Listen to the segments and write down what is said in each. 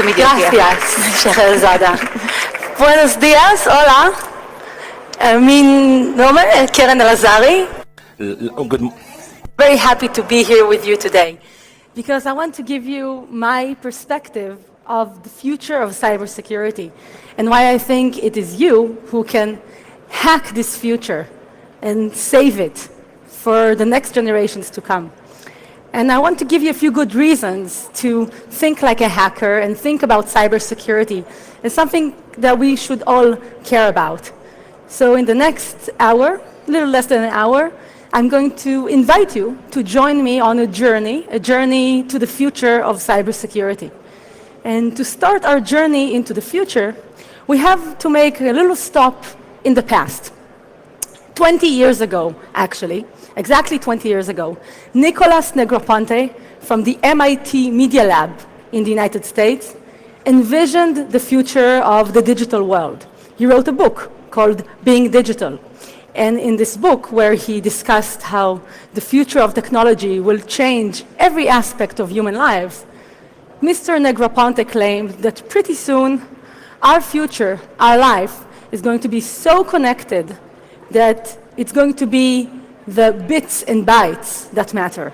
to meet you here. Gracias, Elazari. Buenos días, hola. Mi nombre es Keren Elazari. Very happy to be here with you today because I want to give you my perspective of the future of cybersecurity and why I think it is you who can hack this future and save it for the next generations to come. And I want to give you a few good reasons to think like a hacker and think about cybersecurity as something that we should all care about. So in the next hour, a little less than an hour, I'm going to invite you to join me on a journey to the future of cybersecurity. And to start our journey into the future, we have to make a little stop in the past. 20 years ago, actually, exactly 20 years ago, Nicholas Negroponte from the MIT Media Lab in the United States envisioned the future of the digital world. He wrote a book called Being Digital. And in this book, where he discussed how the future of technology will change every aspect of human lives, Mr. Negroponte claimed that pretty soon, our future, our life, is going to be so connected that it's going to be the bits and bytes that matter,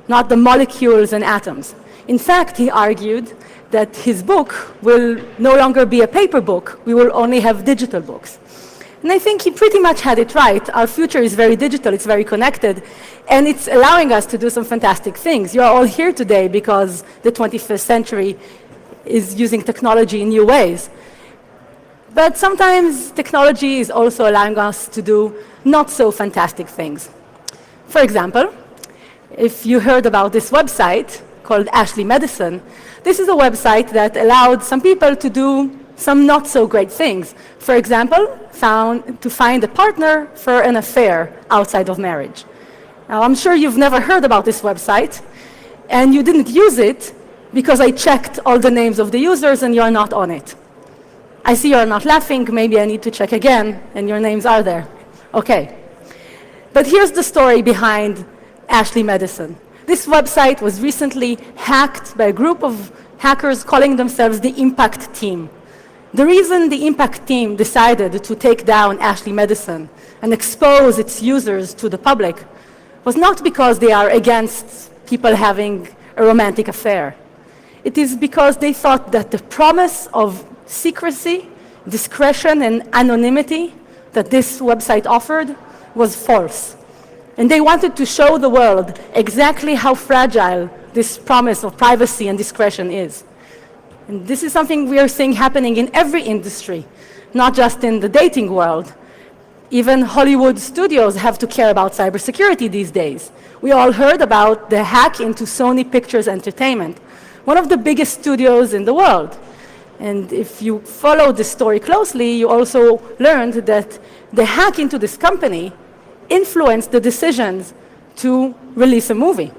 not the molecules and atoms. In fact, he argued that his book will no longer be a paper book, we will only have digital books. And I think he pretty much had it right. Our future is very digital, it's very connected, and it's allowing us to do some fantastic things. You're all here today because the 21st century is using technology in new ways. But sometimes technology is also allowing us to do not so fantastic things. For example, if you heard about this website called Ashley Medicine, this is a website that allowed some people to do some not so great things. For example, to find a partner for an affair outside of marriage. Now, I'm sure you've never heard about this website, and you didn't use it because I checked all the names of the users and you're not on it. I see you're not laughing, maybe I need to check again, and your names are there. Okay. But here's the story behind Ashley Medicine. This website was recently hacked by a group of hackers calling themselves the Impact Team. The reason the Impact Team decided to take down Ashley Medicine and expose its users to the public was not because they are against people having a romantic affair. It is because they thought that the promise of secrecy, discretion, and anonymity that this website offered was false. And they wanted to show the world exactly how fragile this promise of privacy and discretion is. And this is something we are seeing happening in every industry, not just in the dating world. Even Hollywood studios have to care about cybersecurity these days. We all heard about the hack into Sony Pictures Entertainment, one of the biggest studios in the world. And if you follow this story closely, you also learned that the hack into this company influenced the decisions to release a movie.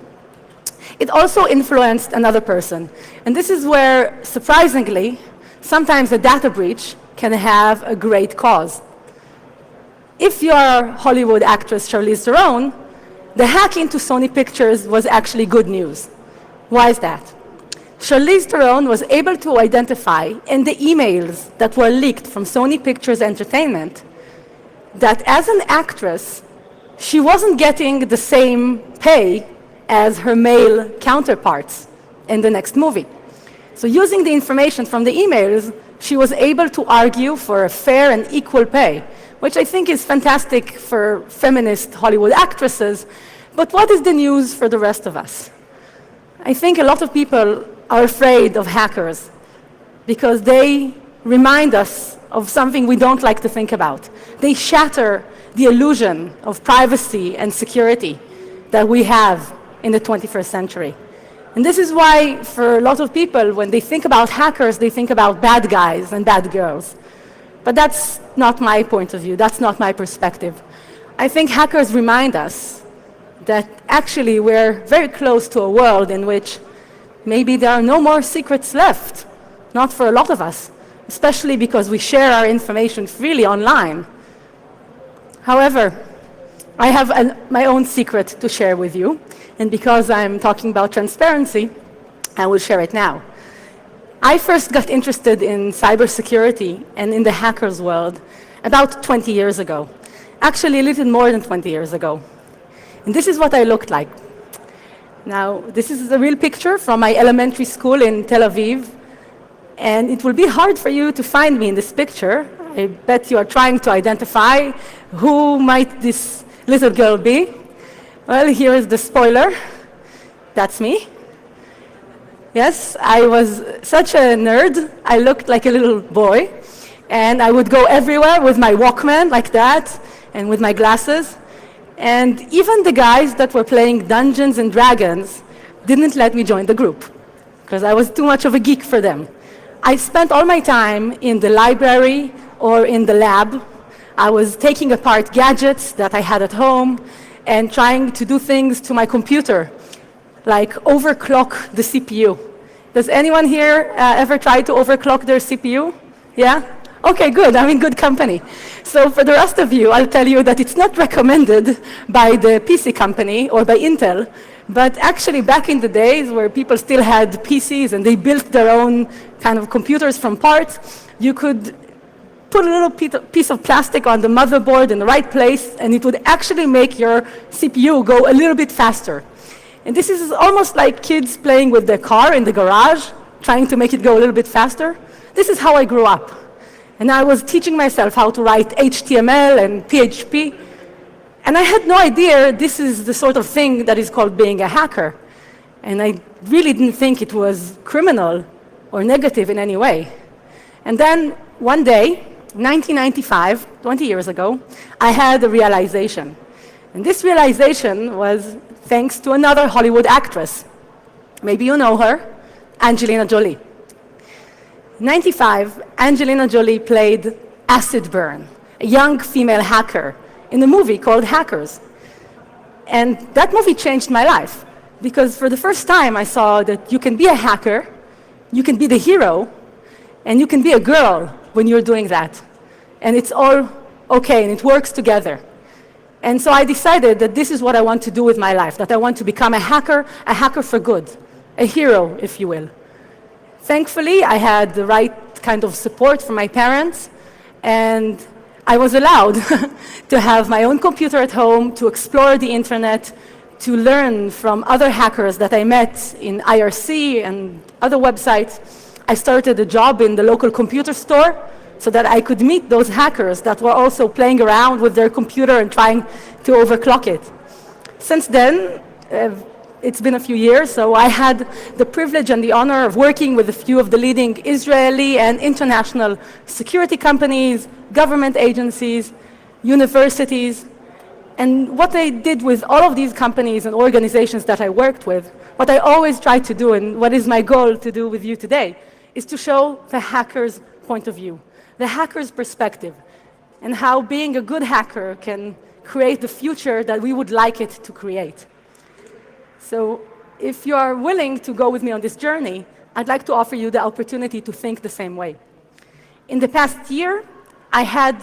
It also influenced another person. And this is where, surprisingly, sometimes a data breach can have a great cause. If you're Hollywood actress Charlize Theron, the hack into Sony Pictures was actually good news. Why is that? Charlize Theron was able to identify in the emails that were leaked from Sony Pictures Entertainment that as an actress, she wasn't getting the same pay as her male counterparts in the next movie. So using the information from the emails, she was able to argue for a fair and equal pay, which I think is fantastic for feminist Hollywood actresses. But what is the news for the rest of us? I think a lot of people are afraid of hackers because they remind us of something we don't like to think about. They shatter the illusion of privacy and security that we have in the 21st century. And this is why, for a lot of people, when they think about hackers, they think about bad guys and bad girls. But that's not my point of view. That's not my perspective. I think hackers remind us that actually we're very close to a world in which maybe there are no more secrets left, not for a lot of us, especially because we share our information freely online. However, I have my own secret to share with you, and because I'm talking about transparency, I will share it now. I first got interested in cybersecurity and in the hackers world about 20 years ago. Actually, a little more than 20 years ago. And this is what I looked like. Now, this is a real picture from my elementary school in Tel Aviv. And it will be hard for you to find me in this picture. I bet you are trying to identify who might this little girl be. Well, here is the spoiler. That's me. Yes, I was such a nerd. I looked like a little boy. And I would go everywhere with my Walkman like that and with my glasses. And even the guys that were playing Dungeons and Dragons didn't let me join the group because I was too much of a geek for them. I spent all my time in the library or in the lab. I was taking apart gadgets that I had at home and trying to do things to my computer, like overclock the CPU. Does anyone here ever try to overclock their CPU? Yeah? Okay, good. I'm in good company. So for the rest of you, I'll tell you that it's not recommended by the PC company or by Intel, but actually back in the days where people still had PCs and they built their own kind of computers from parts, you could put a little piece of plastic on the motherboard in the right place, and it would actually make your CPU go a little bit faster. And this is almost like kids playing with their car in the garage, trying to make it go a little bit faster. This is how I grew up. And I was teaching myself how to write HTML and PHP. And I had no idea this is the sort of thing that is called being a hacker. And I really didn't think it was criminal or negative in any way. And then one day, 1995, 20 years ago, I had a realization. And this realization was thanks to another Hollywood actress. Maybe you know her, Angelina Jolie. In 1995, Angelina Jolie played Acid Burn, a young female hacker, in a movie called Hackers. And that movie changed my life, because for the first time I saw that you can be a hacker, you can be the hero, and you can be a girl when you're doing that. And it's all okay, and it works together. And so I decided that this is what I want to do with my life, that I want to become a hacker for good, a hero, if you will. Thankfully, I had the right kind of support from my parents, and I was allowed to have my own computer at home, to explore the internet, to learn from other hackers that I met in IRC and other websites. I started a job in the local computer store so that I could meet those hackers that were also playing around with their computer and trying to overclock it. Since then, it's been a few years, so I had the privilege and the honor of working with a few of the leading Israeli and international security companies, government agencies, universities. And what I did with all of these companies and organizations that I worked with, what I always try to do, and what is my goal to do with you today, is to show the hacker's point of view, the hacker's perspective, and how being a good hacker can create the future that we would like it to create. So if you are willing to go with me on this journey, I'd like to offer you the opportunity to think the same way. In the past year, I had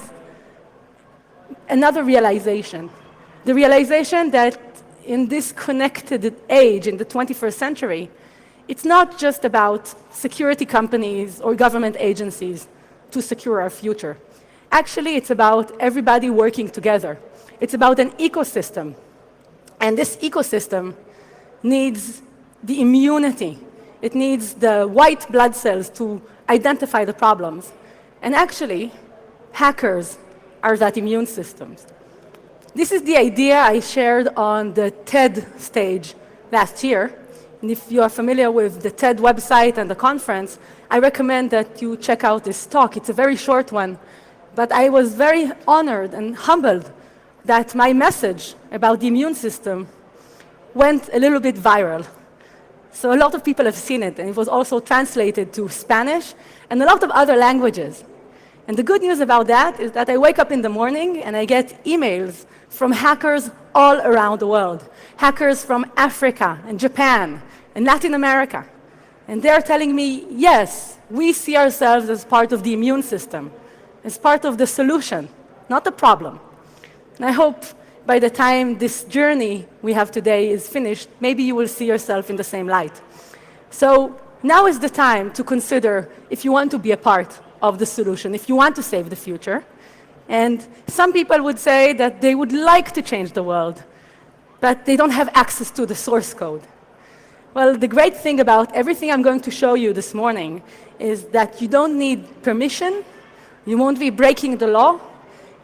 another realization. The realization that in this connected age, in the 21st century, it's not just about security companies or government agencies to secure our future. Actually, it's about everybody working together. It's about an ecosystem. And this ecosystem needs the immunity. It needs the white blood cells to identify the problems. And actually, hackers are that immune system. This is the idea I shared on the TED stage last year. And if you are familiar with the TED website and the conference, I recommend that you check out this talk. It's a very short one. But I was very honored and humbled that my message about the immune system went a little bit viral. So a lot of people have seen it, and it was also translated to Spanish and a lot of other languages. And the good news about that is that I wake up in the morning and I get emails from hackers all around the world. Hackers from Africa and Japan and Latin America. And they're telling me, yes, we see ourselves as part of the immune system, as part of the solution, not the problem. And I hope by the time this journey we have today is finished, maybe you will see yourself in the same light. So Now is the time to consider if you want to be a part of the solution, if you want to save the future. And some people would say that they would like to change the world, but they don't have access to the source code. Well, the great thing about everything I'm going to show you this morning is that you don't need permission, you won't be breaking the law,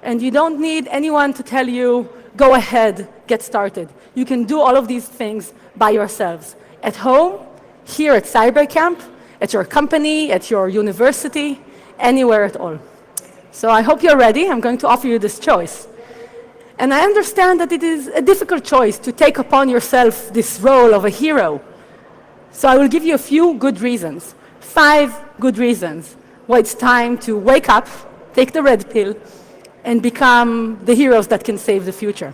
and you don't need anyone to tell you, go ahead, get started. You can do all of these things by yourselves, at home, here at CyberCamp, at your company, at your university, anywhere at all. So I hope you're ready. I'm going to offer you this choice. And I understand that it is a difficult choice to take upon yourself this role of a hero. So I will give you a few good reasons, 5 good reasons why it's time to wake up, take the red pill, and become the heroes that can save the future.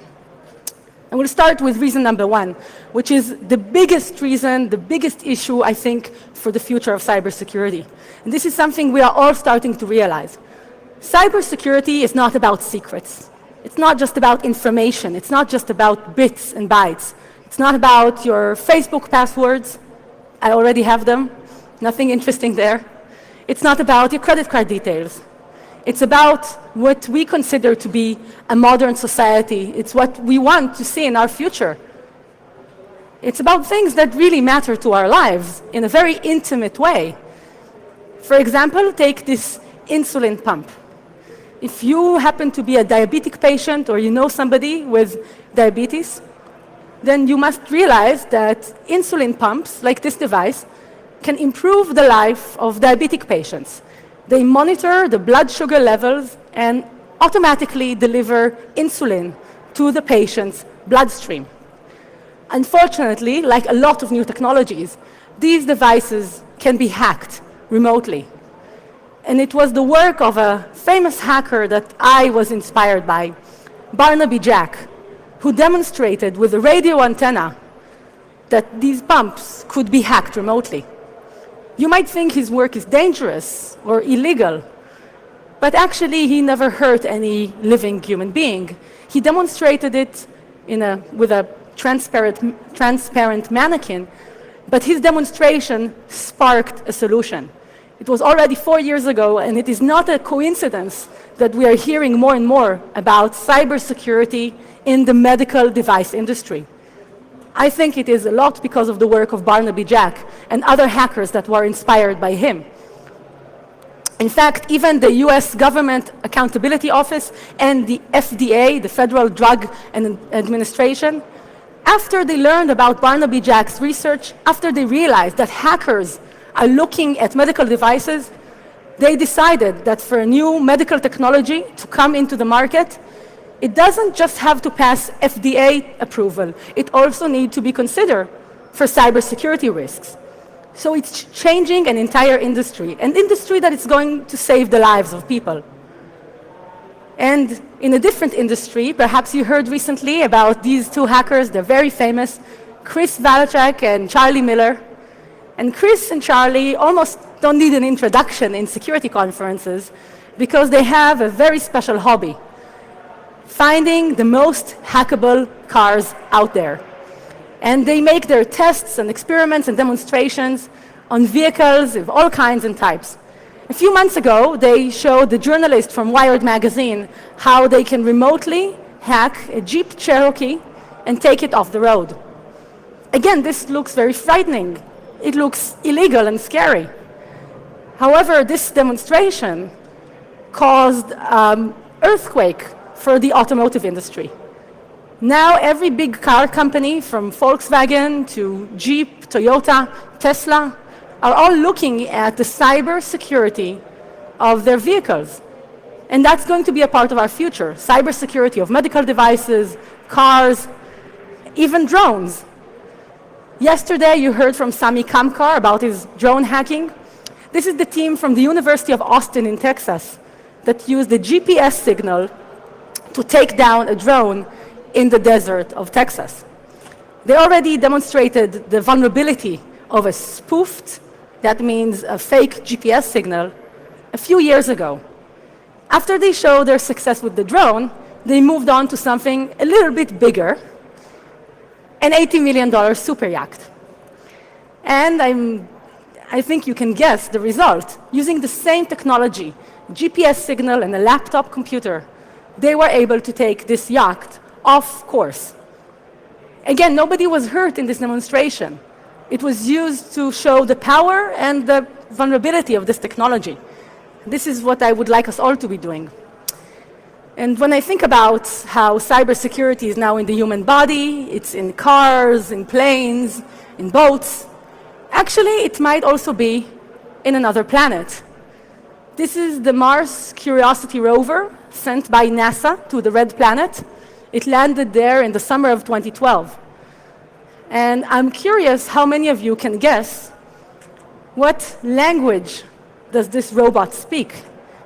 And we'll start with reason number 1, which is the biggest reason, the biggest issue, I think, for the future of cybersecurity. And this is something we are all starting to realize. Cybersecurity is not about secrets. It's not just about information. It's not just about bits and bytes. It's not about your Facebook passwords. I already have them. Nothing interesting there. It's not about your credit card details. It's about what we consider to be a modern society. It's what we want to see in our future. It's about things that really matter to our lives in a very intimate way. For example, take this insulin pump. If you happen to be a diabetic patient or you know somebody with diabetes, then you must realize that insulin pumps, like this device, can improve the life of diabetic patients. They monitor the blood sugar levels and automatically deliver insulin to the patient's bloodstream. Unfortunately, like a lot of new technologies, these devices can be hacked remotely. And it was the work of a famous hacker that I was inspired by, Barnaby Jack, who demonstrated with a radio antenna that these pumps could be hacked remotely. You might think his work is dangerous or illegal, but actually he never hurt any living human being. He demonstrated it with a transparent mannequin, but his demonstration sparked a solution. It was already 4 years ago, and it is not a coincidence that we are hearing more and more about cybersecurity in the medical device industry. I think it is a lot because of the work of Barnaby Jack and other hackers that were inspired by him. In fact, even the US Government Accountability Office and the FDA, the Federal Drug Administration, after they learned about Barnaby Jack's research, after they realized that hackers are looking at medical devices, they decided that for a new medical technology to come into the market, it doesn't just have to pass FDA approval. It also needs to be considered for cybersecurity risks. So it's changing an entire industry, an industry that is going to save the lives of people. And in a different industry, perhaps you heard recently about these 2 hackers, they're very famous, Chris Valachek and Charlie Miller. And Chris and Charlie almost don't need an introduction in security conferences because they have a very special hobby, finding the most hackable cars out there. And they make their tests and experiments and demonstrations on vehicles of all kinds and types. A few months ago, they showed the journalist from Wired magazine how they can remotely hack a Jeep Cherokee and take it off the road. Again, this looks very frightening. It looks illegal and scary. However, this demonstration caused earthquake for the automotive industry. Now every big car company from Volkswagen to Jeep, Toyota, Tesla are all looking at the cybersecurity of their vehicles. And that's going to be a part of our future, cybersecurity of medical devices, cars, even drones. Yesterday, you heard from Sami Kamkar about his drone hacking. This is the team from the University of Austin in Texas that used the GPS signal to take down a drone in the desert of Texas. They already demonstrated the vulnerability of a spoofed, that means a fake GPS signal, a few years ago. After they showed their success with the drone, they moved on to something a little bit bigger, an $80 million super yacht. And I think you can guess the result. Using the same technology, GPS signal and a laptop computer, they were able to take this yacht off course. Again, nobody was hurt in this demonstration. It was used to show the power and the vulnerability of this technology. This is what I would like us all to be doing. And when I think about how cybersecurity is now in the human body, it's in cars, in planes, in boats, actually it might also be in another planet. This is the Mars Curiosity rover sent by NASA to the Red Planet. It landed there in the summer of 2012. And I'm curious how many of you can guess what language does this robot speak?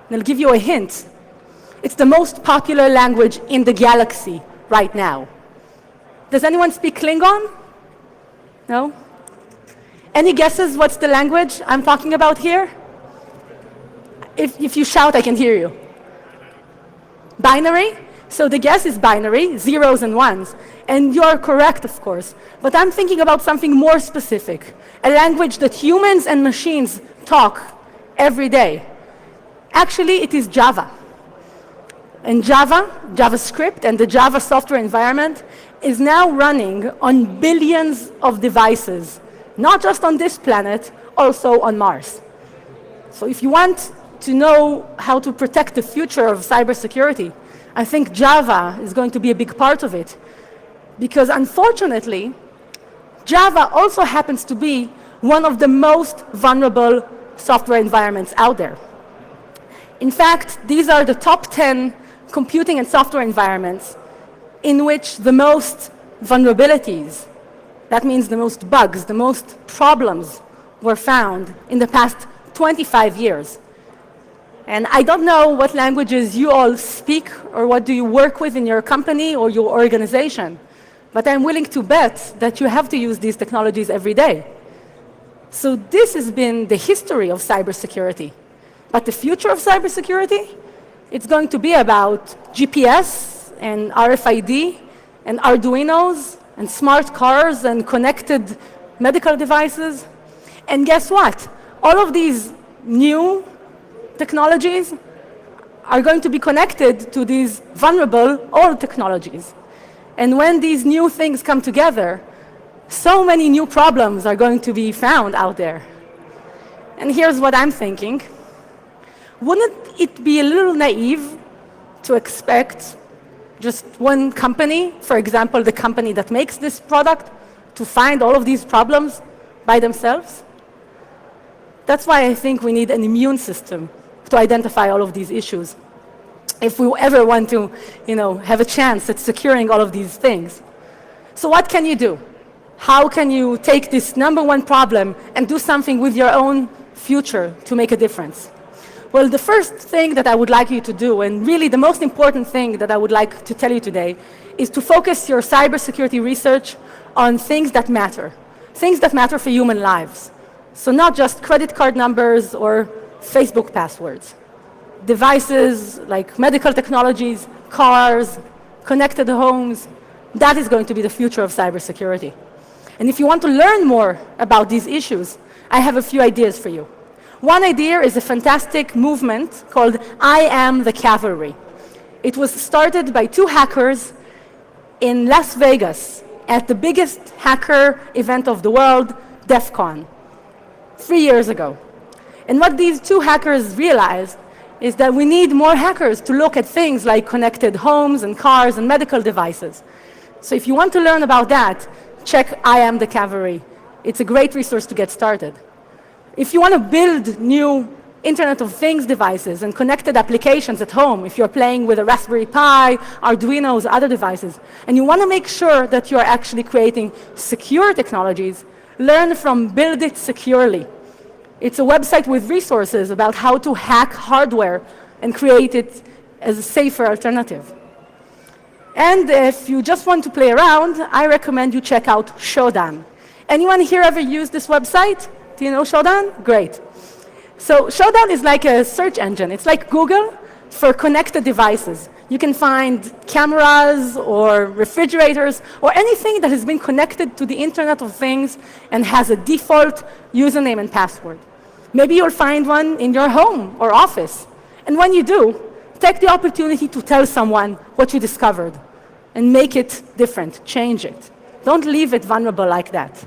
And I'll give you a hint. It's the most popular language in the galaxy right now. Does anyone speak Klingon? No? Any guesses what's the language I'm talking about here? If you shout, I can hear you. Binary? So the guess is binary, zeros and ones. And you're correct, of course. But I'm thinking about something more specific, a language that humans and machines talk every day. Actually, it is Java. And Java, JavaScript, and the Java software environment is now running on billions of devices, not just on this planet, also on Mars. So if you want to know how to protect the future of cybersecurity, I think Java is going to be a big part of it. Because unfortunately, Java also happens to be one of the most vulnerable software environments out there. In fact, these are the top 10 computing and software environments in which the most vulnerabilities, that means the most bugs, the most problems were found in the past 25 years. And I don't know what languages you all speak or what do you work with in your company or your organization, but I'm willing to bet that you have to use these technologies every day. So this has been the history of cybersecurity. But the future of cybersecurity, it's going to be about GPS and RFID and Arduinos and smart cars and connected medical devices. And guess what? All of these new technologies are going to be connected to these vulnerable old technologies. And when these new things come together, so many new problems are going to be found out there. And here's what I'm thinking. Wouldn't it be a little naive to expect just one company, for example, the company that makes this product, to find all of these problems by themselves? That's why I think we need an immune system to identify all of these issues, if we ever want to, have a chance at securing all of these things. So what can you do? How can you take this number one problem and do something with your own future to make a difference? Well, the first thing that I would like you to do, and really the most important thing that I would like to tell you today, is to focus your cybersecurity research on things that matter for human lives. So not just credit card numbers or Facebook passwords. Devices like medical technologies, cars, connected homes, that is going to be the future of cybersecurity. And if you want to learn more about these issues, I have a few ideas for you. One idea is a fantastic movement called I Am the Cavalry. It was started by two hackers in Las Vegas at the biggest hacker event of the world, DEF CON, 3 years ago. And what these two hackers realized is that we need more hackers to look at things like connected homes and cars and medical devices. So if you want to learn about that, check I Am the Cavalry. It's a great resource to get started. If you want to build new Internet of Things devices and connected applications at home, if you're playing with a Raspberry Pi, Arduinos, other devices, and you want to make sure that you're actually creating secure technologies, learn from Build It Securely. It's a website with resources about how to hack hardware and create it as a safer alternative. And if you just want to play around, I recommend you check out Shodan. Anyone here ever used this website? Do you know Shodan? Great. So Shodan is like a search engine. It's like Google for connected devices. You can find cameras or refrigerators or anything that has been connected to the Internet of Things and has a default username and password. Maybe you'll find one in your home or office. And when you do, take the opportunity to tell someone what you discovered and make it different, change it. Don't leave it vulnerable like that.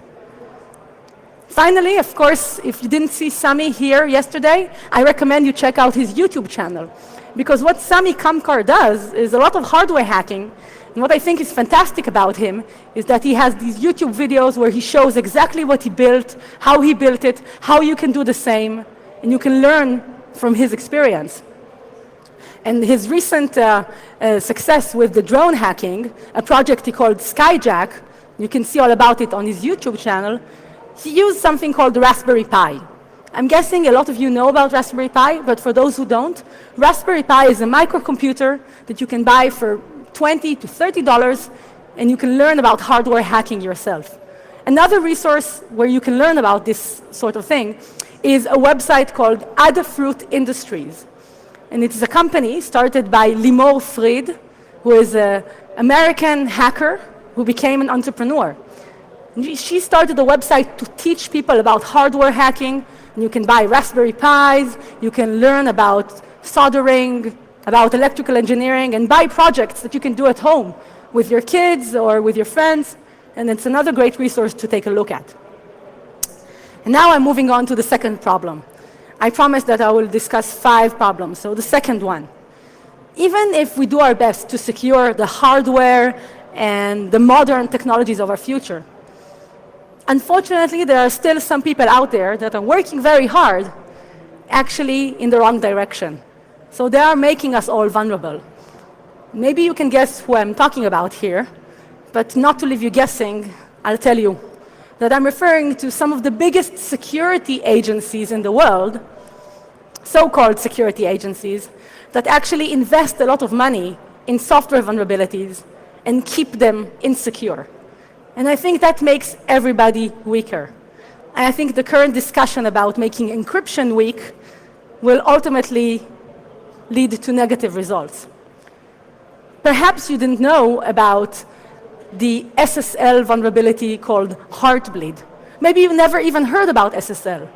Finally, of course, if you didn't see Sami here yesterday, I recommend you check out his YouTube channel. Because what Sami Kamkar does is a lot of hardware hacking. And what I think is fantastic about him is that he has these YouTube videos where he shows exactly what he built, how he built it, how you can do the same, and you can learn from his experience. And his recent success with the drone hacking, a project he called Skyjack, you can see all about it on his YouTube channel. He used something called the Raspberry Pi. I'm guessing a lot of you know about Raspberry Pi, but for those who don't, Raspberry Pi is a microcomputer that you can buy for $20 to $30, and you can learn about hardware hacking yourself. Another resource where you can learn about this sort of thing is a website called Adafruit Industries. And it is a company started by Limor Fried, who is an American hacker who became an entrepreneur. She started a website to teach people about hardware hacking. And you can buy Raspberry Pis, you can learn about soldering, about electrical engineering, and buy projects that you can do at home with your kids or with your friends. And it's another great resource to take a look at. And now I'm moving on to the second problem. I promised that I will discuss 5 problems. So the second one, even if we do our best to secure the hardware and the modern technologies of our future, unfortunately, there are still some people out there that are working very hard, actually in the wrong direction. So they are making us all vulnerable. Maybe you can guess who I'm talking about here, but not to leave you guessing, I'll tell you that I'm referring to some of the biggest security agencies in the world, so-called security agencies, that actually invest a lot of money in software vulnerabilities and keep them insecure. And I think that makes everybody weaker. And I think the current discussion about making encryption weak will ultimately lead to negative results. Perhaps you didn't know about the SSL vulnerability called Heartbleed. Maybe you've never even heard about SSL.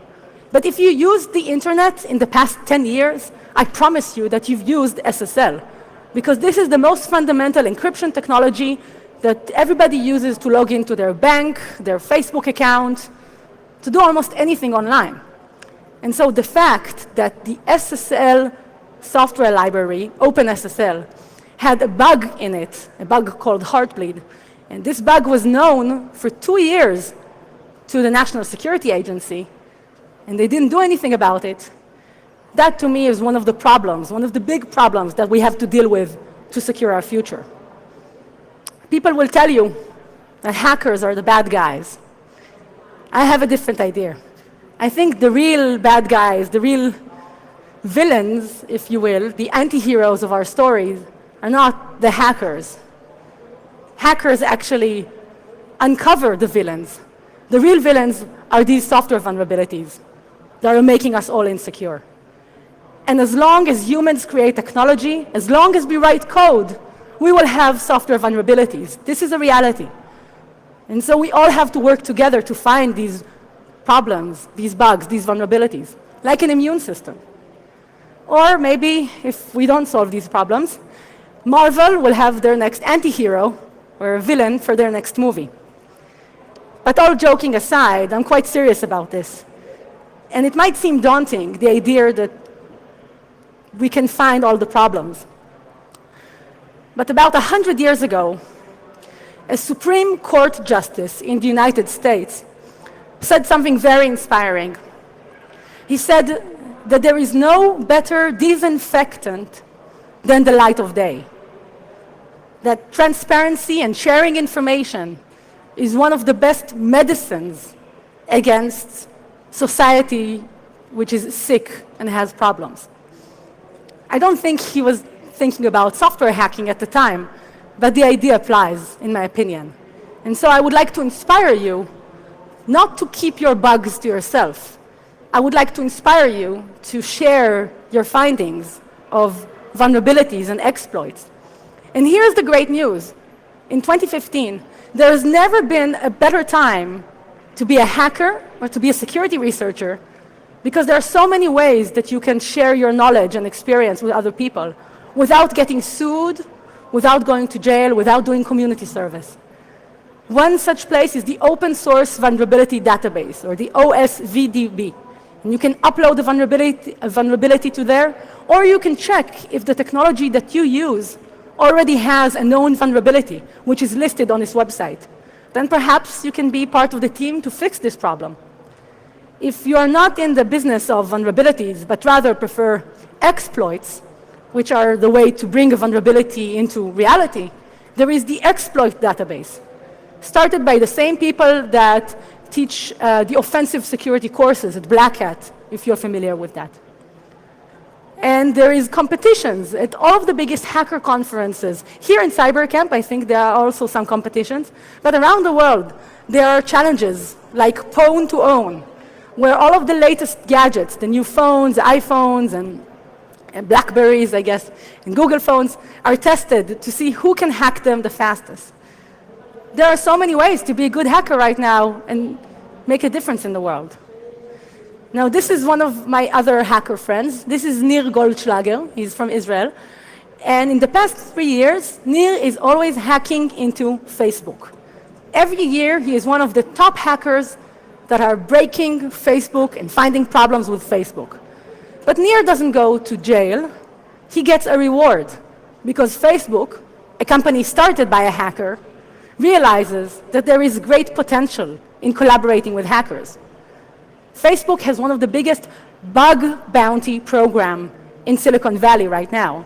But if you used the internet in the past 10 years, I promise you that you've used SSL, because this is the most fundamental encryption technology that everybody uses to log into their bank, their Facebook account, to do almost anything online. And so the fact that the SSL software library, OpenSSL, had a bug in it, a bug called Heartbleed, and this bug was known for 2 years to the National Security Agency, and they didn't do anything about it. That, to me, is one of the problems, one of the big problems that we have to deal with to secure our future. People will tell you that hackers are the bad guys. I have a different idea. I think the real bad guys, the real villains, if you will, the anti-heroes of our stories, are not the hackers. Hackers actually uncover the villains. The real villains are these software vulnerabilities that are making us all insecure. And as long as humans create technology, as long as we write code, we will have software vulnerabilities. This is a reality. And so we all have to work together to find these problems, these bugs, these vulnerabilities, like an immune system. Or maybe, if we don't solve these problems, Marvel will have their next anti-hero or a villain for their next movie. But all joking aside, I'm quite serious about this. And it might seem daunting, the idea that we can find all the problems. But about 100 years ago, a Supreme Court justice in the United States said something very inspiring. He said that there is no better disinfectant than the light of day. That transparency and sharing information is one of the best medicines against society which is sick and has problems. I don't think he was thinking about software hacking at the time, but the idea applies, in my opinion. And so I would like to inspire you not to keep your bugs to yourself. I would like to inspire you to share your findings of vulnerabilities and exploits And here's the great news. In 2015, there has never been a better time to be a hacker or to be a security researcher, because there are so many ways that you can share your knowledge and experience with other people without getting sued, without going to jail, without doing community service. One such place is the Open Source Vulnerability Database, or the OSVDB. And you can upload a vulnerability to there, or you can check if the technology that you use already has a known vulnerability, which is listed on this website. Then perhaps you can be part of the team to fix this problem. If you are not in the business of vulnerabilities, but rather prefer exploits, which are the way to bring a vulnerability into reality, there is the exploit database, started by the same people that teach the offensive security courses at Black Hat, if you're familiar with that. And there is competitions at all of the biggest hacker conferences. Here in CyberCamp, I think there are also some competitions, but around the world, there are challenges like Pwn to Own, where all of the latest gadgets, the new phones, iPhones, and Blackberries, I guess, and Google phones, are tested to see who can hack them the fastest. There are so many ways to be a good hacker right now and make a difference in the world. Now, this is one of my other hacker friends. This is Nir Goldschlager. He's from Israel. And in the past 3 years, Nir is always hacking into Facebook. Every year, he is one of the top hackers that are breaking Facebook and finding problems with Facebook. But Nir doesn't go to jail. He gets a reward because Facebook, a company started by a hacker, realizes that there is great potential in collaborating with hackers. Facebook has one of the biggest bug bounty program in Silicon Valley right now.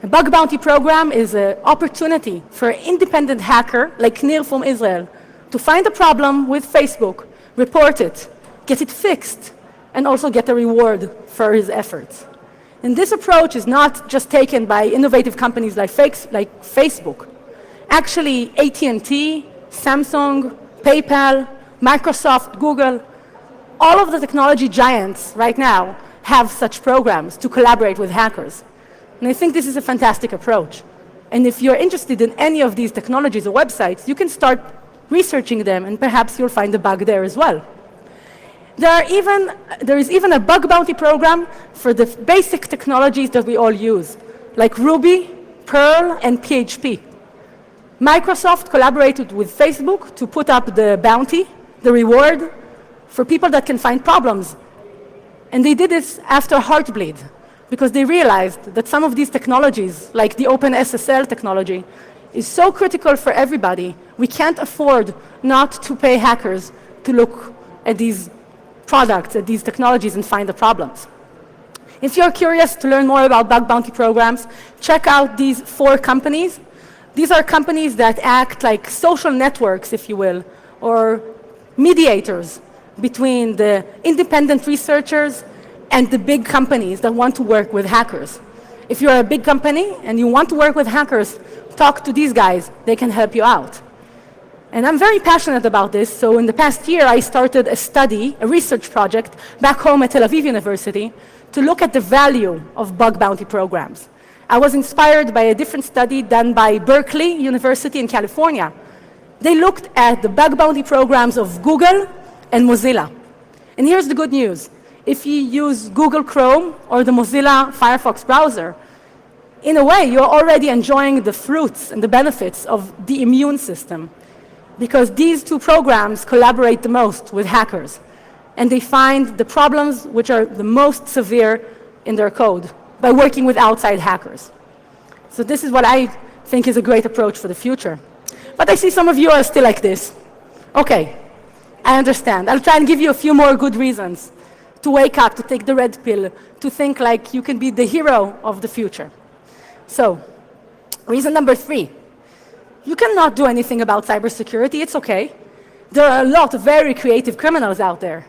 A bug bounty program is an opportunity for an independent hacker like Nir from Israel to find a problem with Facebook, report it, get it fixed, and also get a reward for his efforts. And this approach is not just taken by innovative companies like Facebook. Actually, AT&T, Samsung, PayPal, Microsoft, Google, all of the technology giants right now have such programs to collaborate with hackers. And I think this is a fantastic approach. And if you're interested in any of these technologies or websites, you can start researching them, and perhaps you'll find a bug there as well. There is even a bug bounty program for the basic technologies that we all use, like Ruby, Perl, and PHP. Microsoft collaborated with Facebook to put up the bounty, the reward, for people that can find problems. And they did this after Heartbleed, because they realized that some of these technologies, like the OpenSSL technology, is so critical for everybody, we can't afford not to pay hackers to look at these products, at these technologies, and find the problems. If you're curious to learn more about bug bounty programs, check out these 4 companies. These are companies that act like social networks, if you will, or mediators between the independent researchers and the big companies that want to work with hackers. If you're a big company and you want to work with hackers, talk to these guys. They can help you out. And I'm very passionate about this, so in the past year I started a study, a research project, back home at Tel Aviv University to look at the value of bug bounty programs. I was inspired by a different study done by Berkeley University in California. They looked at the bug bounty programs of Google and Mozilla. And here's the good news. If you use Google Chrome or the Mozilla Firefox browser, in a way, you're already enjoying the fruits and the benefits of the immune system, because these 2 programs collaborate the most with hackers, and they find the problems which are the most severe in their code by working with outside hackers. So this is what I think is a great approach for the future. But I see some of you are still like this. Okay, I understand. I'll try and give you a few more good reasons to wake up, to take the red pill, to think like you can be the hero of the future. So, reason number 3. You cannot do anything about cybersecurity. It's okay. There are a lot of very creative criminals out there.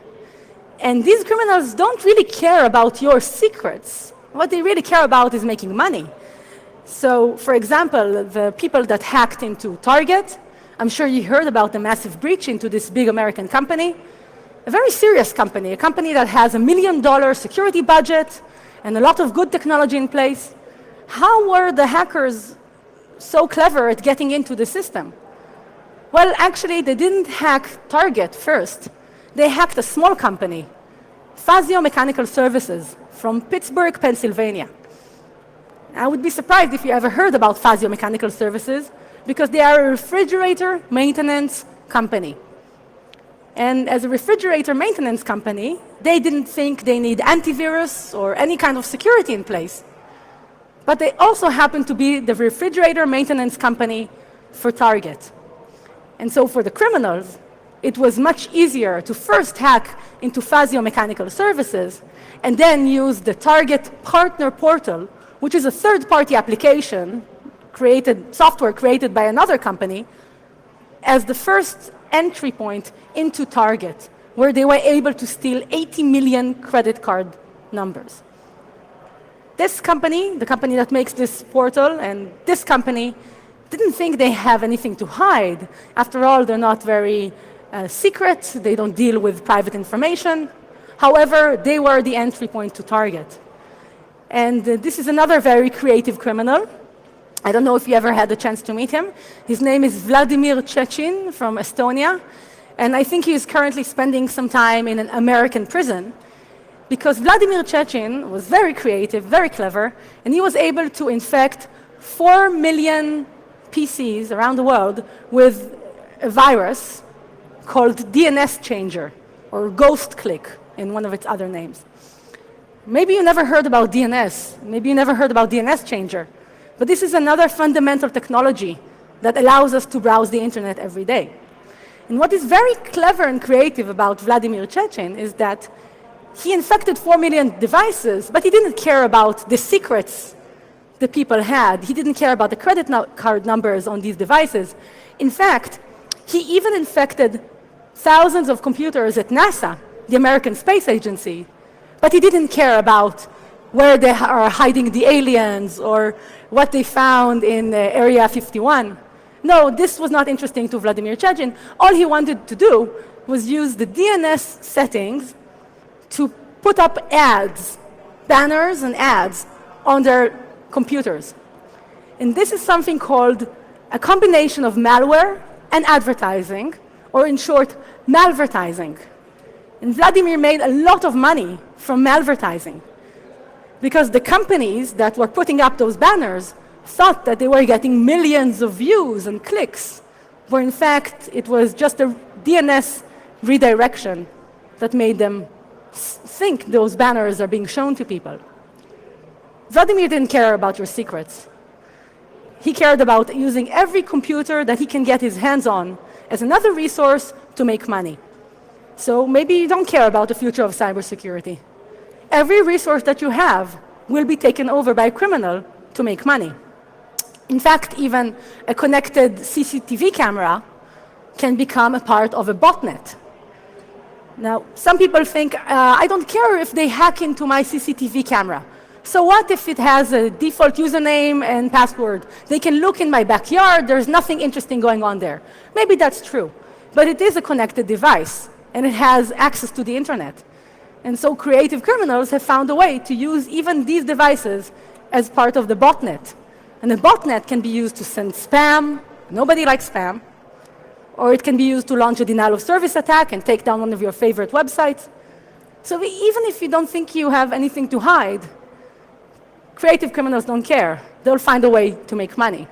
And these criminals don't really care about your secrets. What they really care about is making money. So, for example, the people that hacked into Target, I'm sure you heard about the massive breach into this big American company, a very serious company, a company that has $1 million security budget and a lot of good technology in place. How were the hackers so clever at getting into the system? Well, actually, they didn't hack Target first. They hacked a small company, Fazio Mechanical Services, from Pittsburgh, Pennsylvania. I would be surprised if you ever heard about Fazio Mechanical Services, because they are a refrigerator maintenance company. And as a refrigerator maintenance company, they didn't think they need antivirus or any kind of security in place. But they also happened to be the refrigerator maintenance company for Target. And so for the criminals, it was much easier to first hack into Fazio Mechanical Services and then use the Target Partner Portal, which is a third-party application, software created by another company, as the first entry point into Target, where they were able to steal 80 million credit card numbers. This company, the company that makes this portal, and this company didn't think they have anything to hide. After all, they're not very secret. They don't deal with private information. However, they were the entry point to Target. And this is another very creative criminal. I don't know if you ever had the chance to meet him. His name is Vladimir Chechin from Estonia. And I think he is currently spending some time in an American prison, because Vladimir Chechin was very creative, very clever, and he was able to infect 4 million PCs around the world with a virus called DNS changer, or ghost click in one of its other names. Maybe you never heard about DNS. Maybe you never heard about DNS changer. But this is another fundamental technology that allows us to browse the internet every day. And what is very clever and creative about Vladimir Chechin is that he infected 4 million devices, but he didn't care about the secrets that people had. He didn't care about the credit card numbers on these devices. In fact, he even infected thousands of computers at NASA, the American Space Agency, but he didn't care about where they are hiding the aliens or what they found in Area 51. No, this was not interesting to Vladimir Chechin. All he wanted to do was use the DNS settings to put up ads, banners and ads on their computers. And this is something called a combination of malware and advertising, or in short, malvertising. And Vladimir made a lot of money from malvertising, because the companies that were putting up those banners thought that they were getting millions of views and clicks, where in fact it was just a DNS redirection that made them think those banners are being shown to people. Vladimir didn't care about your secrets. He cared about using every computer that he can get his hands on as another resource to make money. So maybe you don't care about the future of cybersecurity. Every resource that you have will be taken over by a criminal to make money. In fact, even a connected CCTV camera can become a part of a botnet. Now, some people think, I don't care if they hack into my CCTV camera. So what if it has a default username and password? They can look in my backyard, there's nothing interesting going on there. Maybe that's true, but it is a connected device, and it has access to the internet. And so creative criminals have found a way to use even these devices as part of the botnet. And the botnet can be used to send spam. Nobody likes spam. Or it can be used to launch a denial of service attack and take down one of your favorite websites. So even if you don't think you have anything to hide, creative criminals don't care. They'll find a way to make money.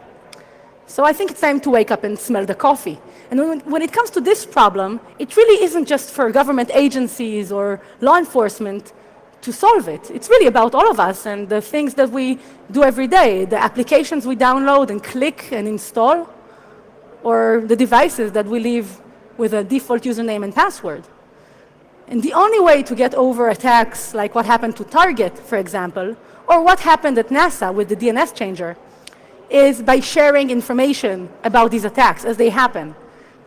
So I think it's time to wake up and smell the coffee. And when it comes to this problem, it really isn't just for government agencies or law enforcement to solve it. It's really about all of us and the things that we do every day, the applications we download and click and install, or the devices that we leave with a default username and password. And the only way to get over attacks like what happened to Target, for example, or what happened at NASA with the DNS changer, is by sharing information about these attacks as they happen.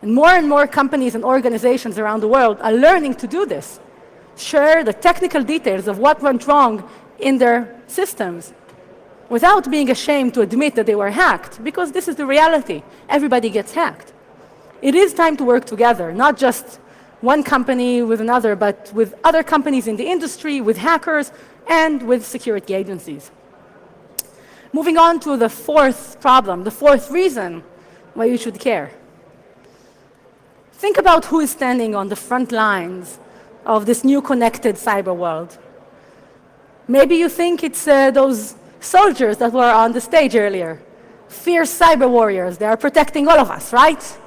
And more companies and organizations around the world are learning to do this. Share the technical details of what went wrong in their systems without being ashamed to admit that they were hacked, because this is the reality. Everybody gets hacked. It is time to work together, not just one company with another, but with other companies in the industry, with hackers, and with security agencies. Moving on to the fourth problem, the fourth reason why you should care. Think about who is standing on the front lines of this new connected cyber world. Maybe you think it's those soldiers that were on the stage earlier. Fierce cyber warriors, they are protecting all of us, right?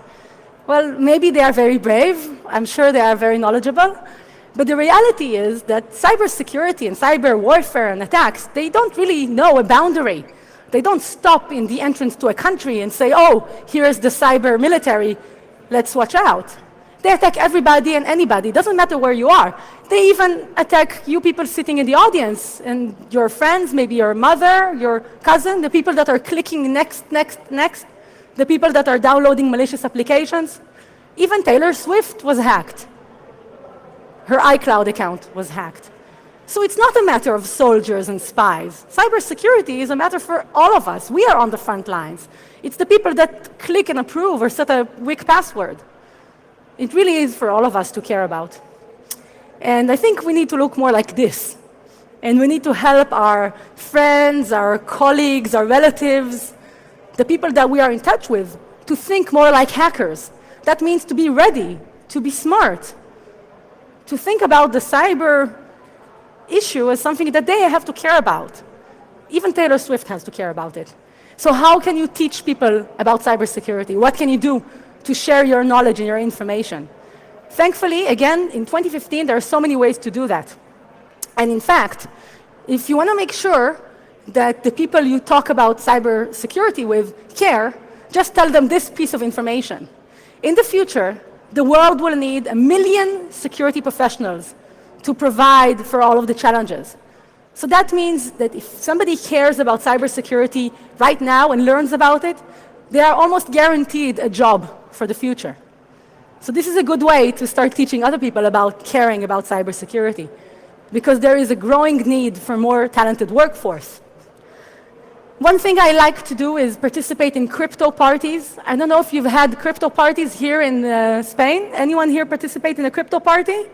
Well, maybe they are very brave. I'm sure they are very knowledgeable. But the reality is that cybersecurity and cyber warfare and attacks, they don't really know a boundary. They don't stop in the entrance to a country and say, oh, here's the cyber military, let's watch out. They attack everybody and anybody. It doesn't matter where you are. They even attack you people sitting in the audience and your friends, maybe your mother, your cousin, the people that are clicking next, next, next, the people that are downloading malicious applications. Even Taylor Swift was hacked. Her iCloud account was hacked. So it's not a matter of soldiers and spies. Cybersecurity is a matter for all of us. We are on the front lines. It's the people that click and approve or set a weak password. It really is for all of us to care about. And I think we need to look more like this. And we need to help our friends, our colleagues, our relatives, the people that we are in touch with, to think more like hackers. That means to be ready, to be smart, to think about the cyber issue as something that they have to care about. Even Taylor Swift has to care about it. So how can you teach people about cybersecurity? What can you do to share your knowledge and your information? Thankfully, again, in 2015, there are so many ways to do that. And in fact, if you want to make sure that the people you talk about cybersecurity with care, just tell them this piece of information. In the future, the world will need 1 million security professionals to provide for all of the challenges. So that means that if somebody cares about cybersecurity right now and learns about it, they are almost guaranteed a job for the future. So this is a good way to start teaching other people about caring about cybersecurity, because there is a growing need for more talented workforce. One thing I like to do is participate in crypto parties. I don't know if you've had crypto parties here in Spain. Anyone here participate in a crypto party?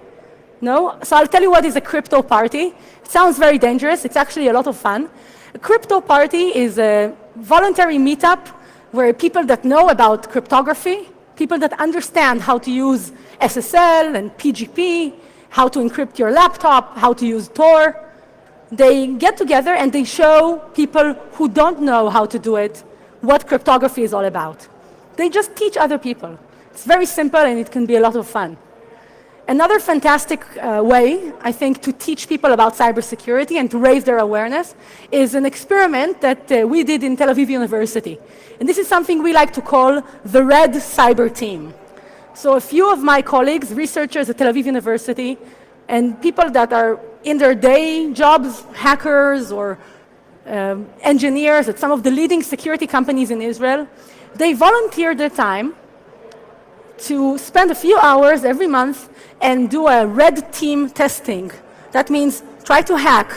No? So I'll tell you what is a crypto party. It sounds very dangerous. It's actually a lot of fun. A crypto party is a voluntary meetup where people that know about cryptography, people that understand how to use SSL and PGP, how to encrypt your laptop, how to use Tor, they get together and they show people who don't know how to do it what cryptography is all about. They just teach other people. It's very simple and it can be a lot of fun. Another fantastic way, I think, to teach people about cybersecurity and to raise their awareness is an experiment that we did in Tel Aviv University. And this is something we like to call the Red Cyber Team. So a few of my colleagues, researchers at Tel Aviv University, and people that are in their day jobs, hackers or engineers at some of the leading security companies in Israel, they volunteered their time to spend a few hours every month and do a red team testing. That means try to hack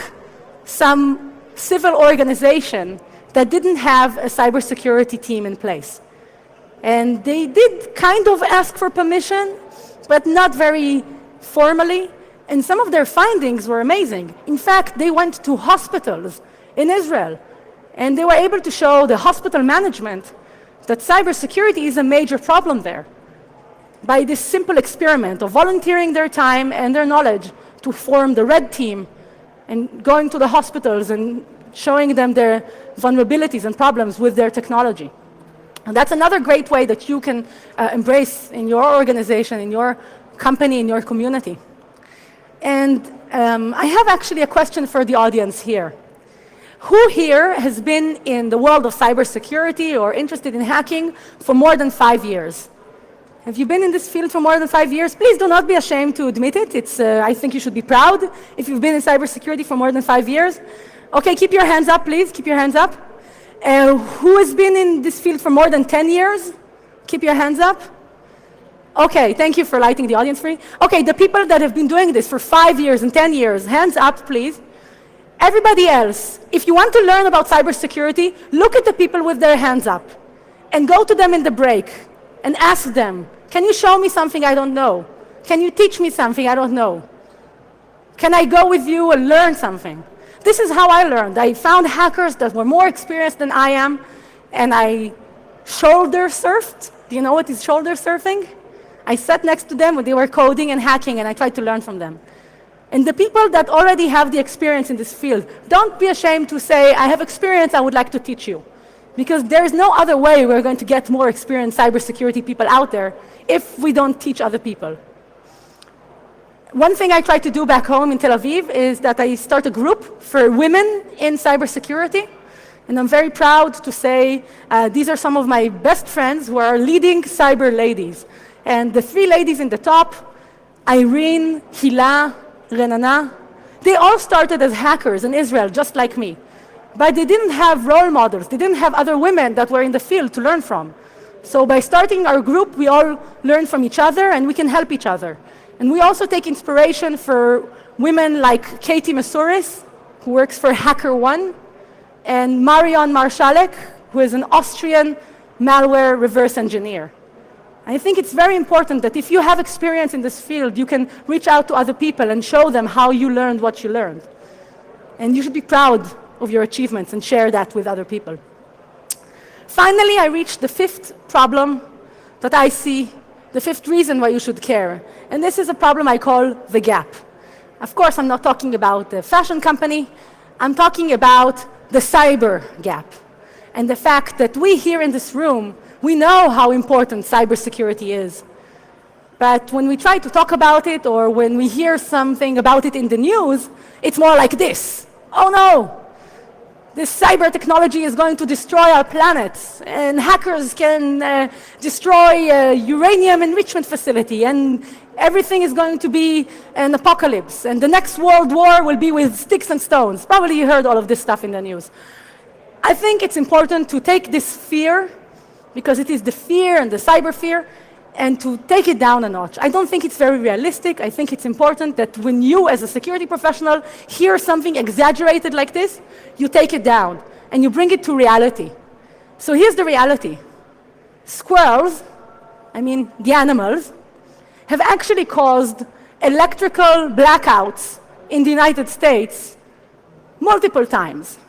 some civil organization that didn't have a cybersecurity team in place. And they did kind of ask for permission, but not very formally. And some of their findings were amazing. In fact, they went to hospitals in Israel, and they were able to show the hospital management that cybersecurity is a major problem there, by this simple experiment of volunteering their time and their knowledge to form the red team and going to the hospitals and showing them their vulnerabilities and problems with their technology. And that's another great way that you can embrace in your organization, in your company, in your community. And I have actually a question for the audience here. Who here has been in the world of cybersecurity or interested in hacking for more than 5 years? Have you been in this field for more than 5 years? Please do not be ashamed to admit it. I think you should be proud if you've been in cybersecurity for more than 5 years. Okay, keep your hands up, please. Keep your hands up. Who has been in this field for more than 10 years? Keep your hands up. Okay, thank you for lighting the audience for me. Okay, the people that have been doing this for 5 years and 10 years, hands up, please. Everybody else, if you want to learn about cybersecurity, look at the people with their hands up and go to them in the break and ask them, can you show me something I don't know? Can you teach me something I don't know? Can I go with you and learn something? this is how I learned. I found hackers that were more experienced than I am, and I shoulder surfed. Do you know what is shoulder surfing? I sat next to them when they were coding and hacking, and I tried to learn from them. And the people that already have the experience in this field, don't be ashamed to say, I have experience, I would like to teach you. Because there is no other way we're going to get more experienced cybersecurity people out there if we don't teach other people. One thing I try to do back home in Tel Aviv is that I start a group for women in cybersecurity. And I'm very proud to say these are some of my best friends who are leading cyber ladies. And the three ladies in the top, Irene, Hila, Renana, they all started as hackers in Israel, just like me. But they didn't have role models. They didn't have other women that were in the field to learn from. So by starting our group, we all learn from each other, and we can help each other. And we also take inspiration for women like Katie Masuris, who works for HackerOne, and Marion Marshalek, who is an Austrian malware reverse engineer. I think it's very important that if you have experience in this field, you can reach out to other people and show them how you learned what you learned. And you should be proud of your achievements and share that with other people. Finally, I reached the fifth problem that I see, the fifth reason why you should care. And this is a problem I call the gap. Of course, I'm not talking about the fashion company. I'm talking about the cyber gap. And the fact that we here in this room, we know how important cybersecurity is. But when we try to talk about it, or when we hear something about it in the news, it's more like this. Oh no, this cyber technology is going to destroy our planet, and hackers can destroy a uranium enrichment facility, and everything is going to be an apocalypse, and the next world war will be with sticks and stones. Probably you heard all of this stuff in the news. I think it's important to take this fear, because it is the fear and the cyber fear, and to take it down a notch. I don't think it's very realistic. I think it's important that when you, as a security professional, hear something exaggerated like this, you take it down and you bring it to reality. So here's the reality. Squirrels, I mean the animals, have actually caused electrical blackouts in the United States multiple times.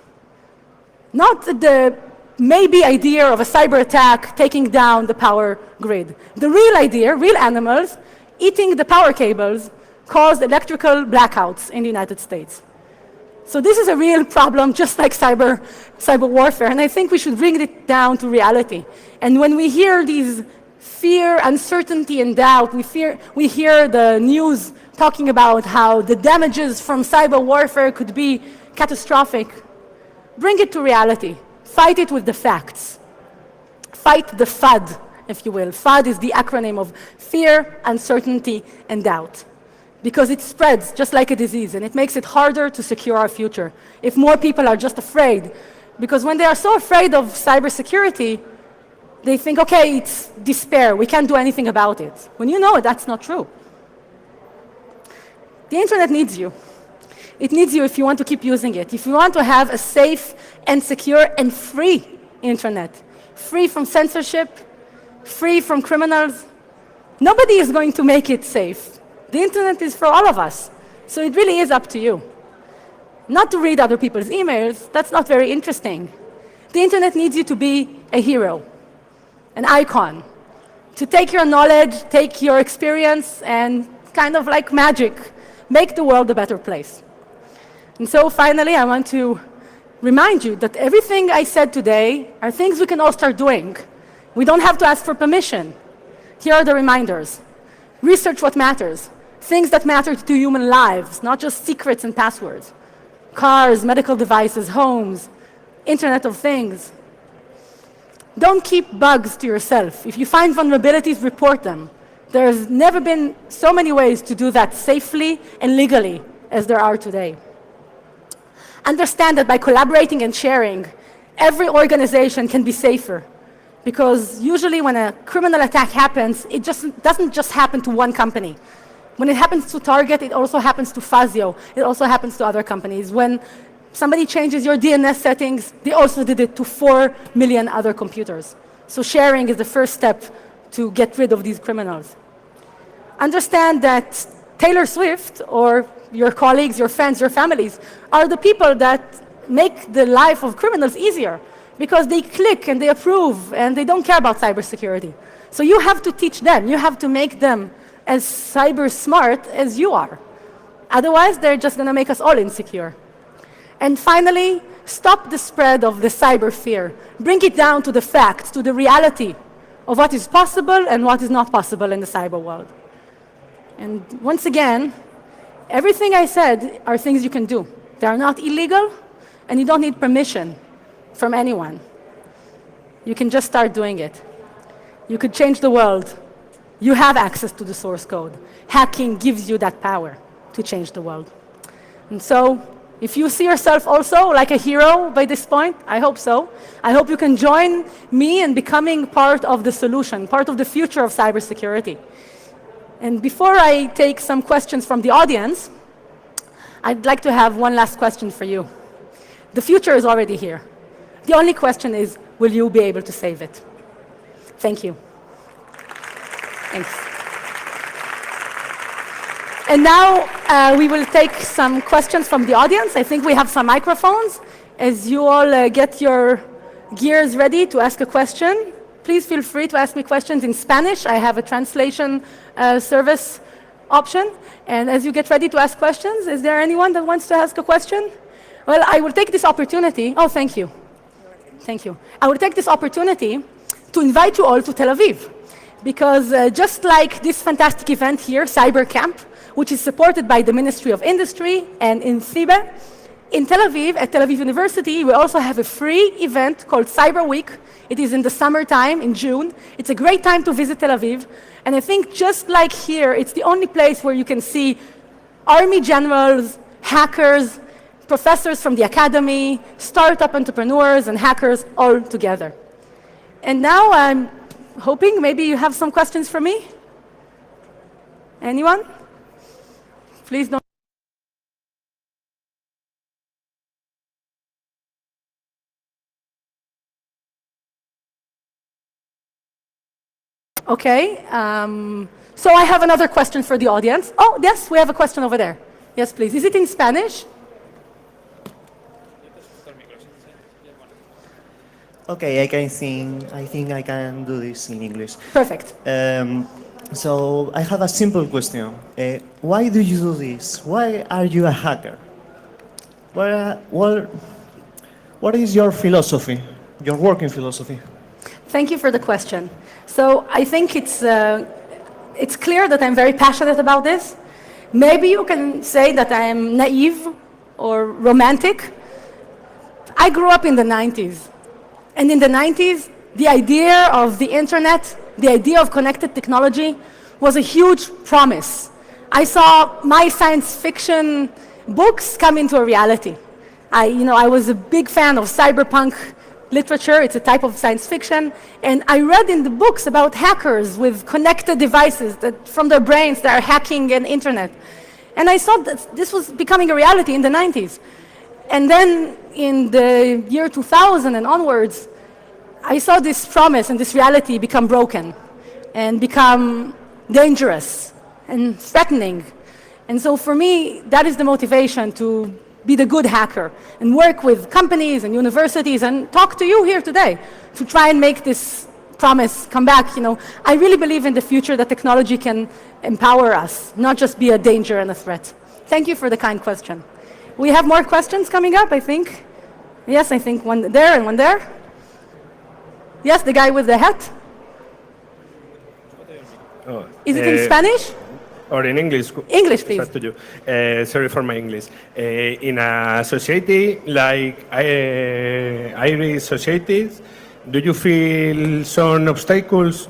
Not the maybe idea of a cyber attack taking down the power grid. The real idea, real animals, eating the power cables, caused electrical blackouts in the United States. So this is a real problem, just like cyber warfare, and I think we should bring it down to reality. And when we hear these fear, uncertainty, and doubt, we hear the news talking about how the damages from cyber warfare could be catastrophic. Bring it to reality. Fight it with the facts. Fight the FUD, if you will. FUD is the acronym of fear, uncertainty, and doubt. Because it spreads just like a disease, and it makes it harder to secure our future if more people are just afraid. Because when they are so afraid of cybersecurity, they think, okay, it's despair. We can't do anything about it. When you know it, that's not true. The internet needs you. It needs you if you want to keep using it, if you want to have a safe and secure and free internet, free from censorship, free from criminals. Nobody is going to make it safe. The internet is for all of us, so it really is up to you. Not to read other people's emails, that's not very interesting. The internet needs you to be a hero, an icon, to take your knowledge, take your experience, and kind of like magic, make the world a better place. And so finally, I want to remind you that everything I said today are things we can all start doing. We don't have to ask for permission. Here are the reminders. Research what matters. Things that matter to human lives, not just secrets and passwords. Cars, medical devices, homes, Internet of Things. Don't keep bugs to yourself. If you find vulnerabilities, report them. There's never been so many ways to do that safely and legally as there are today. Understand that by collaborating and sharing, every organization can be safer. Because usually when a criminal attack happens, it doesn't just happen to one company. When it happens to Target, it also happens to Fazio. It also happens to other companies. When somebody changes your DNS settings, they also did it to 4 million other computers. So sharing is the first step to get rid of these criminals. Understand that Taylor Swift, or your colleagues, your friends, your families, are the people that make the life of criminals easier because they click and they approve and they don't care about cybersecurity. So you have to teach them. You have to make them as cyber smart as you are. Otherwise, they're just going to make us all insecure. And finally, stop the spread of the cyber fear. Bring it down to the facts, to the reality of what is possible and what is not possible in the cyber world. And once again, everything I said are things you can do. They are not illegal, and you don't need permission from anyone. You can just start doing it. You could change the world. You have access to the source code. Hacking gives you that power to change the world. And so, if you see yourself also like a hero by this point, I hope so. I hope you can join me in becoming part of the solution, part of the future of cybersecurity. And before I take some questions from the audience, I'd like to have one last question for you. The future is already here. The only question is, will you be able to save it? Thank you. Thanks. And now we will take some questions from the audience. I think we have some microphones. As you all get your gears ready to ask a question, please feel free to ask me questions in Spanish. I have a translation service option. And as you get ready to ask questions, is there anyone that wants to ask a question? Well, I will take this opportunity. Oh, thank you. Thank you. I will take this opportunity to invite you all to Tel Aviv. Because just like this fantastic event here, CyberCamp, which is supported by the Ministry of Industry and INCIBE, in Tel Aviv, at Tel Aviv University, we also have a free event called Cyber Week. It is in the summertime, in June. It's a great time to visit Tel Aviv. And I think just like here, it's the only place where you can see army generals, hackers, professors from the academy, startup entrepreneurs, and hackers all together. And now I'm hoping maybe you have some questions for me. Anyone? Please don't. Okay. So I have another question for the audience. Oh, yes, we have a question over there. Yes, please. Is it in Spanish? Okay, I can sing. I think I can do this in English. Perfect. So I have a simple question. Why do you do this? Why are you a hacker? What is your philosophy, your working philosophy? Thank you for the question. So I think it's clear that I'm very passionate about this. Maybe you can say that I am naive or romantic. I grew up in the 90s. And in the 90s, the idea of the internet, the idea of connected technology was a huge promise. I saw my science fiction books come into a reality. I was a big fan of cyberpunk literature. It's a type of science fiction. And I read in the books about hackers with connected devices that from their brains that are hacking an internet. And I saw that this was becoming a reality in the 90s. And then in the year 2000 and onwards, I saw this promise and this reality become broken and become dangerous and threatening. And so for me, that is the motivation to be the good hacker and work with companies and universities and talk to you here today to try and make this promise come back. I really believe in the future that technology can empower us, not just be a danger and a threat. Thank you for the kind question. We have more questions coming up, I think. Yes, I think one there and one there. Yes, the guy with the hat. Oh, Is it in Spanish? Or in English? English, please. It's up to you. Sorry for my English. In a society like Irish societies, do you feel some obstacles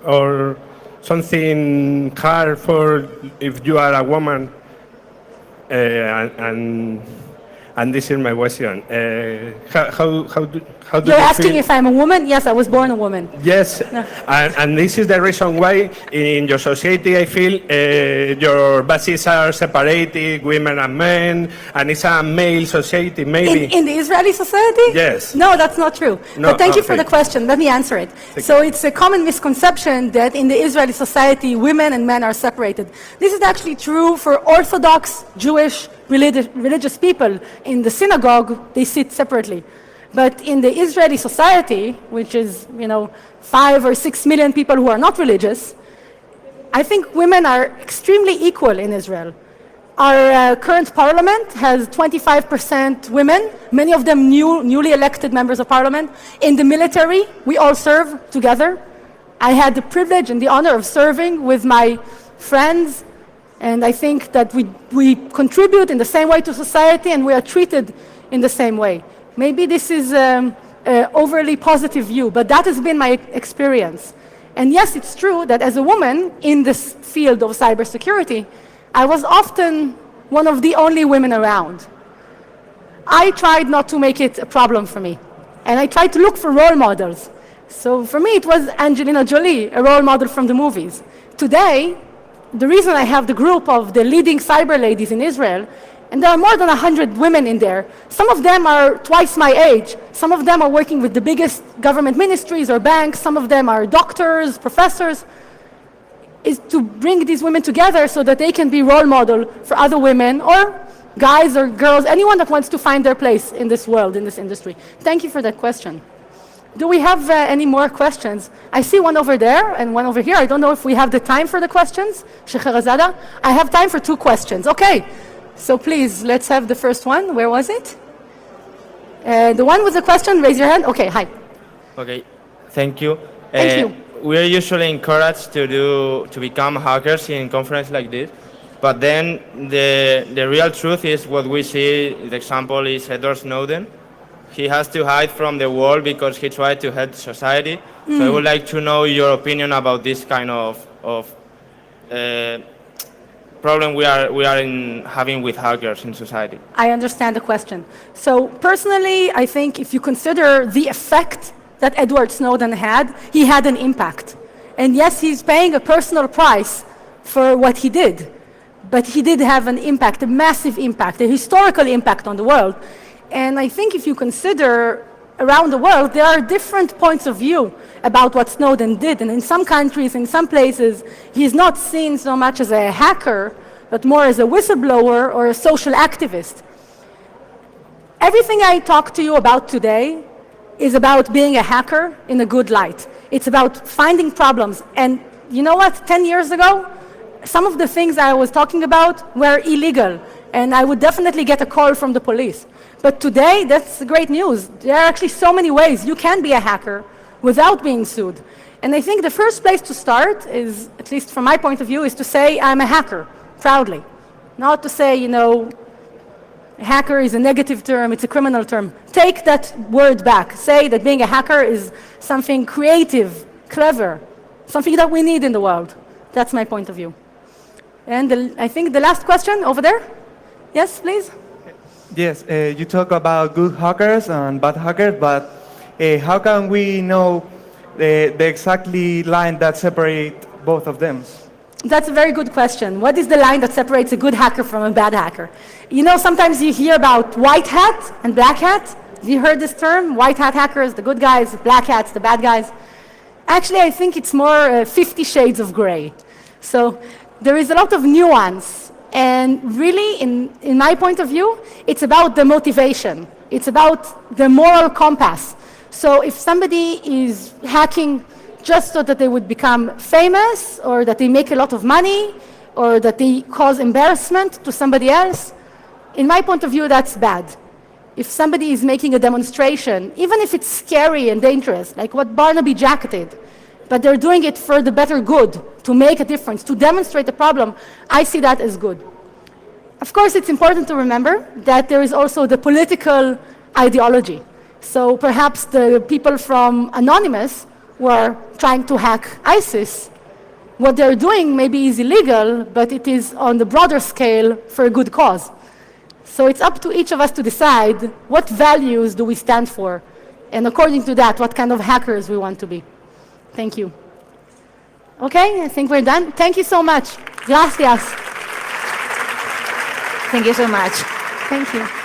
or something hard for if you are a woman? And And this is my question. How do You're you asking feel? if I'm a woman? Yes, I was born a woman. Yes, and this is the reason why in your society I feel your bases are separated, women and men, and it's a male society maybe. In the Israeli society? Yes. No, that's not true. No, But thank you for okay. the question. Let me answer it. So it's a common misconception that in the Israeli society, women and men are separated. This is actually true for Orthodox Jewish religious people. In the synagogue, they sit separately. But in the Israeli society, which is, 5 or 6 million people who are not religious, I think women are extremely equal in Israel. Our current parliament has 25% women, many of them newly elected members of parliament. In the military, we all serve together. I had the privilege and the honor of serving with my friends, and I think that we contribute in the same way to society and we are treated in the same way. Maybe this is an overly positive view, but that has been my experience. And yes, it's true that as a woman in this field of cybersecurity, I was often one of the only women around. I tried not to make it a problem for me, and I tried to look for role models. So for me, it was Angelina Jolie, a role model from the movies. Today, the reason I have the group of the leading cyber ladies in Israel, and there are more than 100 women in there. Some of them are twice my age. Some of them are working with the biggest government ministries or banks. Some of them are doctors, professors. Is to bring these women together so that they can be role model for other women or guys or girls, anyone that wants to find their place in this world, in this industry. Thank you for that question. Do we have any more questions? I see one over there and one over here. I don't know if we have the time for the questions. Sheikh Elazari, I have time for 2 questions. Okay, so please, let's have the first one. Where was it? The one with the question, raise your hand. Okay, hi. Okay, thank you. Thank you. We are usually encouraged to become hackers in conferences like this, but then the real truth is what we see. The example is Edward Snowden. He has to hide from the world because he tried to help society. So I would like to know your opinion about this kind of problem we are having with hackers in society. I understand the question. So personally, I think if you consider the effect that Edward Snowden had, he had an impact. And yes, he's paying a personal price for what he did, but he did have an impact, a massive impact, a historical impact on the world. And I think if you consider around the world, there are different points of view about what Snowden did. And in some countries, in some places, he's not seen so much as a hacker, but more as a whistleblower or a social activist. Everything I talked to you about today is about being a hacker in a good light. It's about finding problems. And you know what? 10 years ago, some of the things I was talking about were illegal, and I would definitely get a call from the police. But today, that's great news. There are actually so many ways you can be a hacker without being sued. And I think the first place to start is, at least from my point of view, is to say I'm a hacker, proudly. Not to say, hacker is a negative term, it's a criminal term. Take that word back. Say that being a hacker is something creative, clever, something that we need in the world. That's my point of view. And I think the last question over there. Yes, please. Yes, you talk about good hackers and bad hackers, but how can we know the exactly line that separates both of them? That's a very good question. What is the line that separates a good hacker from a bad hacker? Sometimes you hear about white hat and black hat. Have you heard this term? White hat hackers, the good guys, black hats, the bad guys. Actually, I think it's more 50 shades of gray. So there is a lot of nuance. And really, in my point of view, it's about the motivation. It's about the moral compass. So if somebody is hacking just so that they would become famous, or that they make a lot of money, or that they cause embarrassment to somebody else, in my point of view, that's bad. If somebody is making a demonstration, even if it's scary and dangerous, like what Barnaby Jack did, but they're doing it for the better good, to make a difference, to demonstrate the problem, I see that as good. Of course, it's important to remember that there is also the political ideology. So perhaps the people from Anonymous were trying to hack ISIS. What they're doing maybe is illegal, but it is on the broader scale for a good cause. So it's up to each of us to decide what values do we stand for, and according to that, what kind of hackers we want to be. Thank you. Okay, I think we're done. Thank you so much. Gracias. Thank you so much. Thank you.